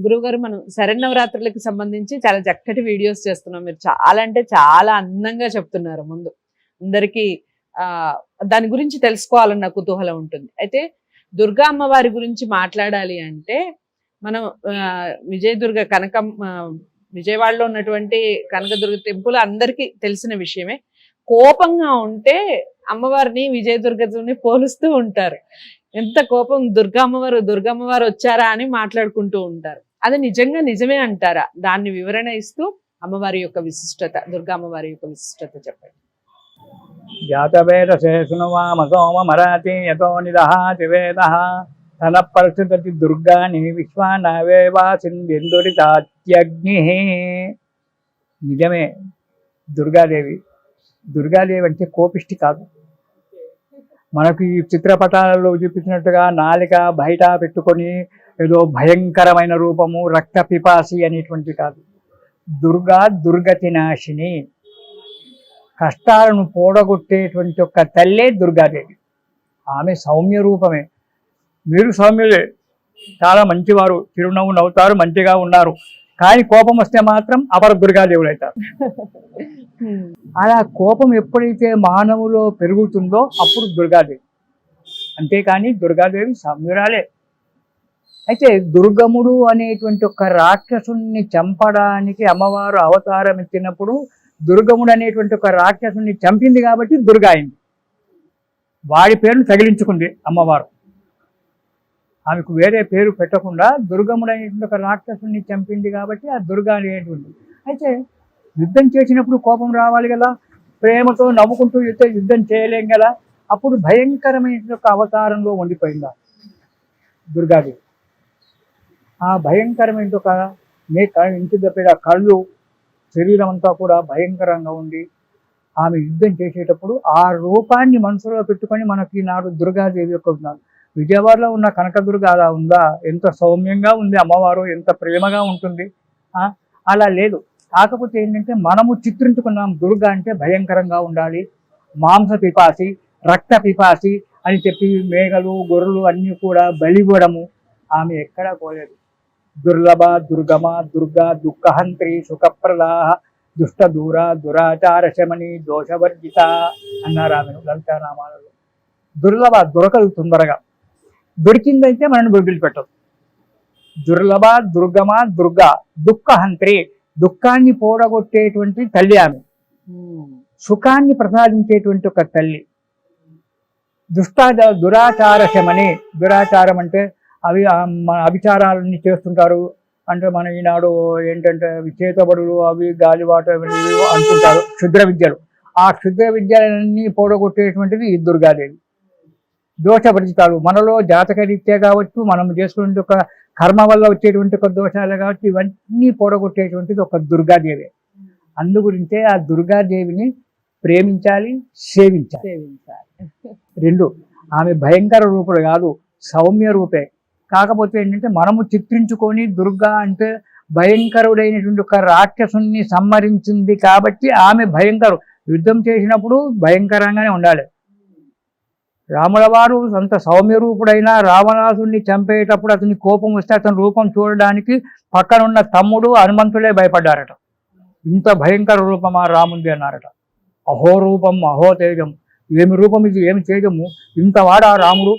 గురువుగారు మనం శరన్నవరాత్రులకి సంబంధించి చాలా చక్కటి వీడియోస్ చేస్తున్నాం. మీరు చాలా అంటే చాలా అందంగా చెప్తున్నారు. ముందు అందరికీ ఆ దాని గురించి తెలుసుకోవాలన్న కుతూహలం ఉంటుంది. అయితే దుర్గా అమ్మవారి గురించి మాట్లాడాలి అంటే మనం విజయదుర్గ విజయవాడలో ఉన్నటువంటి కనకదుర్గ టెంపుల్ అందరికీ తెలిసిన విషయమే. కోపంగా ఉంటే అమ్మవారిని విజయదుర్గని పోలుస్తూ ఉంటారు. ఎంత కోపం దుర్గమ్మవారు వచ్చారా అని మాట్లాడుకుంటూ ఉంటారు. అది నిజంగా నిజమే అంటారా? దాన్ని వివరణ ఇస్తూ అమ్మవారి యొక్క విశిష్టత, దుర్గా అమ్మవారి యొక్క విశిష్టత చెప్పండి. జాతవేద శేషునువామ సోమ మరాతి యతో నిదహాతి వేద తన పరిస్థితి దుర్గాని విశ్వానవేవాసిందురితాత్యగ్ని. నిజమే, దుర్గాదేవి అంటే కోపిష్టి కాదు. మనకు ఈ చిత్రపటాలలో చూపించినట్టుగా నాలిక బయట పెట్టుకొని ఏదో భయంకరమైన రూపము రక్త పిపాసి అనేటువంటి కాదు. దుర్గతి నాశిని, కష్టాలను పోడగొట్టేటువంటి ఒక తల్లే దుర్గాదేవి. ఆమె సౌమ్య రూపమే. మీరు సౌమ్యులే, చాలా మంచివారు, చిరునవ్వు నవ్వుతారు, మంచిగా ఉన్నారు. కానీ కోపం వస్తే మాత్రం అపర దుర్గాదేవులు అవుతారు. అలా కోపం ఎప్పుడైతే మానవులో పెరుగుతుందో అప్పుడు దుర్గాదేవి. అంతేకాని దుర్గాదేవి సౌమ్యురాలే. అయితే దుర్గముడు అనేటువంటి ఒక రాక్షసుని చంపడానికి అమ్మవారు అవతారం ఎత్తినప్పుడు దుర్గముడు అనేటువంటి ఒక రాక్షసుని చంపింది కాబట్టి దుర్గా అయింది. వాడి పేరును తగిలించుకుంది అమ్మవారు. ఆమెకు వేరే పేరు పెట్టకుండా దుర్గముడు అనేటువంటి ఒక రాక్షసుని చంపింది కాబట్టి ఆ దుర్గా అనేటువంటి. అయితే యుద్ధం చేసినప్పుడు కోపం రావాలి కదా, ప్రేమతో నవ్వుకుంటూ యుద్ధం చేయలేం కదా. అప్పుడు భయంకరమైన ఒక అవతారంలో ఉండిపోయింది దుర్గాదేవి. ఆ భయంకరమైన ఒక ఇంటి దగ్గర కళ్ళు, శరీరం అంతా కూడా భయంకరంగా ఉండి ఆమె యుద్ధం చేసేటప్పుడు ఆ రూపాన్ని మనసులో పెట్టుకొని మనకి నాడు దుర్గాదేవి యొక్క ఉన్నారు. విజయవాడలో ఉన్న కనకదుర్గ అలా ఉందా? ఎంత సౌమ్యంగా ఉంది అమ్మవారు, ఎంత ప్రేమగా ఉంటుంది. అలా లేదు. కాకపోతే ఏంటంటే మనము చిత్రించుకున్నాం దుర్గా అంటే భయంకరంగా ఉండాలి, మాంస పిపాసి, రక్త పిపాసి అని చెప్పి మేఘలు గొర్రెలు అన్నీ కూడా బలివ్వడము ఆమె ఎక్కడా పోలేదు. దుర్లభ దుర్గమ దుర్గా దుఃఖహంత్రి సుఖప్రదా దుష్ట దూర దురాచార శమని దోషవర్జిత అన్నారు ఆమెను లలితానామాలలో. దుర్లభ, దొరకదు తొందరగా, దొరికిందైతే మనల్ని వదిలిపెట్టదు. దుర్లభ దుర్గమ దుర్గా దుఃఖహంత్రి, దుఃఖాన్ని పోడగొట్టేటువంటి తల్లి ఆమె. సుఖాన్ని ప్రసాదించేటువంటి ఒక తల్లి. దురాచార శమని, దురాచారం అంటే అవి అభిచారాలన్నీ చేస్తుంటారు. అంటే మన ఈనాడు ఏంటంటే చేతబడులు, అవి గాలివాట అంటుంటారు, క్షుద్ర విద్యలు. ఆ క్షుద్ర విద్యలన్నీ పోడగొట్టేటువంటిది ఈ దుర్గాదేవి. దోషవర్జితాలు, మనలో జాతకరీత్యా కావచ్చు, మనం చేసుకునే ఒక కర్మ వల్ల వచ్చేటువంటి ఒక దోషాలు కావచ్చు, ఇవన్నీ పోడగొట్టేటువంటిది ఒక దుర్గాదేవి. అందు గురించే ఆ దుర్గాదేవిని ప్రేమించాలి, సేవించాలి. రెండు, ఆమె భయంకర రూపుడు కాదు, సౌమ్య రూపే. కాకపోతే ఏంటంటే మనము చిత్రించుకొని దుర్గా అంటే భయంకరుడైనటువంటి ఒక రాక్షసుని సంహరించింది కాబట్టి ఆమె భయంకరు. యుద్ధం చేసినప్పుడు భయంకరంగానే ఉండాలి. రాముల వారు అంత సౌమ్య రూపుడైన రావణాసుని చంపేటప్పుడు అతని కోపం వస్తే అతని రూపం చూడడానికి పక్కనున్న తమ్ముడు హనుమంతులే భయపడ్డారట. ఇంత భయంకర రూపమా రాముంది అన్నారట. అహో రూపం అహో తేజం, ఏమి రూపం ఇది, ఏమి తేజము, ఇంతవాడా రాముడు,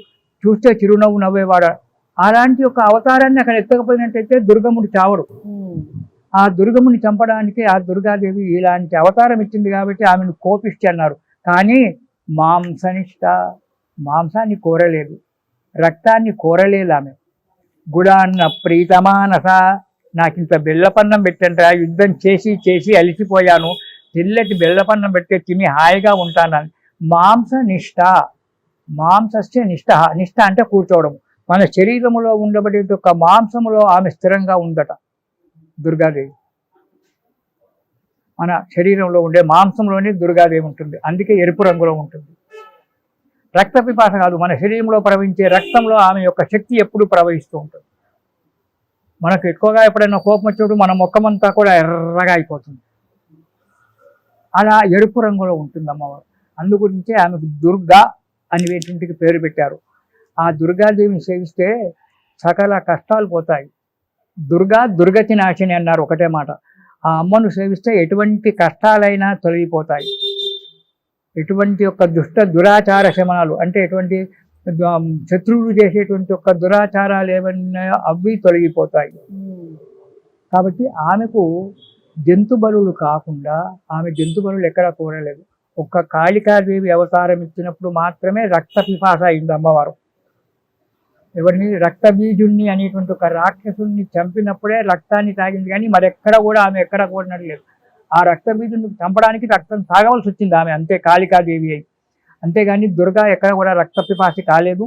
చూస్తే చిరునవ్వు నవ్వేవాడా. అలాంటి ఒక అవతారాన్ని అక్కడ ఎత్తకపోయినట్టయితే దుర్గముడు చావడు. ఆ దుర్గముని చంపడానికి ఆ దుర్గాదేవి ఇలాంటి అవతారం ఇచ్చింది కాబట్టి ఆమెను కోపిష్టి అన్నారు. కానీ మాంసనిష్ట, మాంసాన్ని కోరలేదు, రక్తాన్ని కోరలేదు ఆమె. గుడాన్న ప్రీతమానస, నాకింత బెల్లపన్నం పెట్టండి, యుద్ధం చేసి చేసి అలిసిపోయాను, తెల్లటి బెల్లపన్నం పెట్టే తిని హాయిగా ఉంటాను. మాంసనిష్ట, మాంసస్య నిష్ట, నిష్ట అంటే కూర్చోవడం. మన శరీరములో ఉండబడే ఒక మాంసములో ఆమె స్థిరంగా ఉందట దుర్గాదేవి. మన శరీరంలో ఉండే మాంసంలోనే దుర్గాదేవి ఉంటుంది. అందుకే ఎరుపు రంగులో ఉంటుంది. రక్త పిపాస కాదు, మన శరీరంలో ప్రవహించే రక్తంలో ఆమె యొక్క శక్తి ఎప్పుడు ప్రవహిస్తూ ఉంటుంది. మనకు ఎక్కువగా ఎప్పుడైనా కోపం వచ్చినప్పుడు మన ముఖమంతా కూడా ఎర్రగా అయిపోతుంది. అలా ఎరుపు రంగులో ఉంటుంది అమ్మవారు. అందు గురించే ఆమెకు దుర్గా అనేటికి పేరు పెట్టారు. ఆ దుర్గాదేవిని సేవిస్తే సకల కష్టాలు పోతాయి. దుర్గా దుర్గతి నాశిని అన్నారు ఒకటే మాట. ఆ అమ్మను సేవిస్తే ఎటువంటి కష్టాలైనా తొలగిపోతాయి. ఎటువంటి యొక్క దుష్ట దురాచార శమనాలు అంటే ఎటువంటి శత్రువులు చేసేటువంటి యొక్క దురాచారాలు ఏమన్నాయో అవి తొలగిపోతాయి. కాబట్టి ఆమెకు జంతు బలులు కాకుండా ఆమె జంతు బలులు ఎక్కడా కోరలేదు. ఒక్క కాళికాదేవి అవతారం ఇచ్చినప్పుడు మాత్రమే రక్త పిపాస అయింది అమ్మవారు. ఎవరిని రక్తబీజుణ్ణి అనేటువంటి ఒక రాక్షసుని చంపినప్పుడే రక్తాన్ని తాగింది, కానీ మరెక్కడ కూడా ఆమె ఎక్కడ కోరినట్లేదు. ఆ రక్తబీజుని చంపడానికి రక్తం తాగవలసి వచ్చింది ఆమె, అంతే కాళికాదేవి అయి. అంతేగాని దుర్గా ఎక్కడ కూడా రక్త పిపాసి కాలేదు,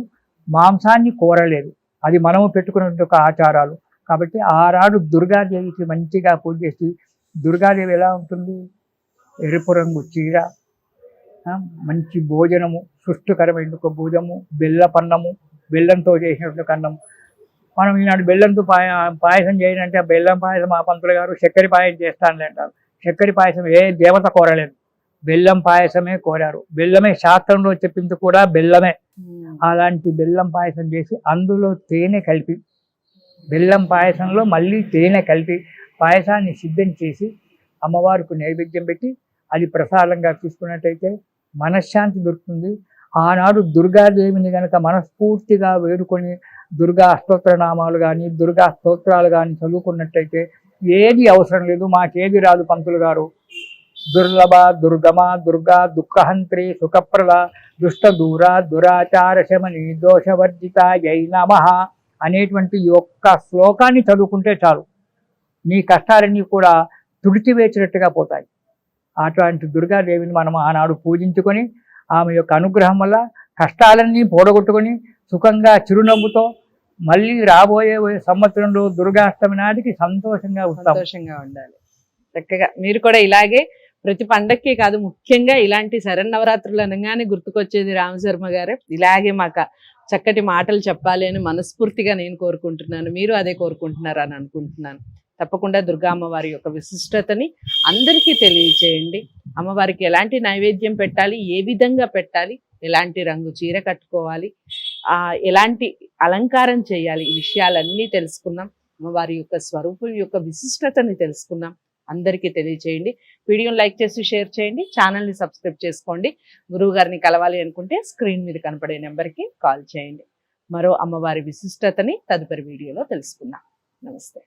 మాంసాన్ని కోరలేదు. అది మనము పెట్టుకున్నటువంటి ఒక ఆచారాలు. కాబట్టి ఆనాడు దుర్గాదేవికి మంచిగా పూజ చేసి, దుర్గాదేవి ఎలా ఉంటుంది, ఎరుపు రంగు చీర, మంచి భోజనము, సుష్టుకరమైన ఒక భోజనము, బెల్లపన్నము, బెల్లంతో చేసినటువంటి అన్నం. మనం ఈనాడు బెల్లంతో పాయసం చేయాలంటే ఆ బెల్లం పాయసం ఆ పంతులు గారు చక్కెర పాయసం చేస్తానులే అంటారు. చక్కెర పాయసం ఏ దేవత కోరలేదు, బెల్లం పాయసమే కోరారు. బెల్లమే శాస్త్రంలో చెప్పింది కూడా బెల్లమే. అలాంటి బెల్లం పాయసం చేసి అందులో తేనె కలిపి, బెల్లం పాయసంలో మళ్ళీ తేనె కలిపి పాయసాన్ని సిద్ధం చేసి అమ్మవారికి నైవేద్యం పెట్టి అది ప్రసాదంగా తీసుకున్నట్టయితే మనశ్శాంతి దొరుకుతుంది. ఆనాడు దుర్గాదేవిని కనుక మనస్ఫూర్తిగా వేడుకొని దుర్గా అష్టోత్తరనామాలు కానీ దుర్గా స్తోత్రాలు కానీ చదువుకున్నట్టయితే ఏది అవసరం లేదు, మాకేది రాదు పంతులు గారు, దుర్లభ దుర్గమ దుర్గా దుఃఖహంత్రి సుఖప్రద దుష్ట దూర దురాచార శమని దోషవర్జిత జై నమః అనేటువంటి యొక్క శ్లోకాన్ని చదువుకుంటే చాలు, మీ కష్టాలన్నీ కూడా తుడిచివేసినట్టుగా పోతాయి. అటువంటి దుర్గాదేవిని మనం ఆనాడు పూజించుకొని ఆమె యొక్క అనుగ్రహం వల్ల కష్టాలన్నీ పోడగొట్టుకొని సుఖంగా చిరునవ్వుతో మళ్ళీ రాబోయే సంవత్సరంలో దుర్గాష్టమి నాటికి సంతోషంగా ఉండాలి. చక్కగా మీరు కూడా ఇలాగే ప్రతి పండక్కి కాదు, ముఖ్యంగా ఇలాంటి శరన్నవరాత్రులు అనగానే గుర్తుకొచ్చేది రామశర్మ గారు. ఇలాగే మాకు చక్కటి మాటలు చెప్పాలి అని మనస్ఫూర్తిగా నేను కోరుకుంటున్నాను, మీరు అదే కోరుకుంటున్నారు అని అనుకుంటున్నాను. తప్పకుండా దుర్గా అమ్మవారి యొక్క విశిష్టతని అందరికీ తెలియచేయండి. అమ్మవారికి ఎలాంటి నైవేద్యం పెట్టాలి, ఏ విధంగా పెట్టాలి, ఎలాంటి రంగు చీర కట్టుకోవాలి, ఎలాంటి అలంకారం చేయాలి, ఈ విషయాలన్నీ తెలుసుకున్నాం. అమ్మవారి యొక్క స్వరూపం యొక్క విశిష్టతని తెలుసుకున్నాం. అందరికీ తెలియచేయండి. వీడియోని లైక్ చేసి షేర్ చేయండి, ఛానల్ని సబ్స్క్రైబ్ చేసుకోండి. గురువు గారిని కలవాలి అనుకుంటే స్క్రీన్ మీద కనపడే నెంబర్కి కాల్ చేయండి. మరో అమ్మవారి విశిష్టతని తదుపరి వీడియోలో తెలుసుకుందాం. నమస్తే.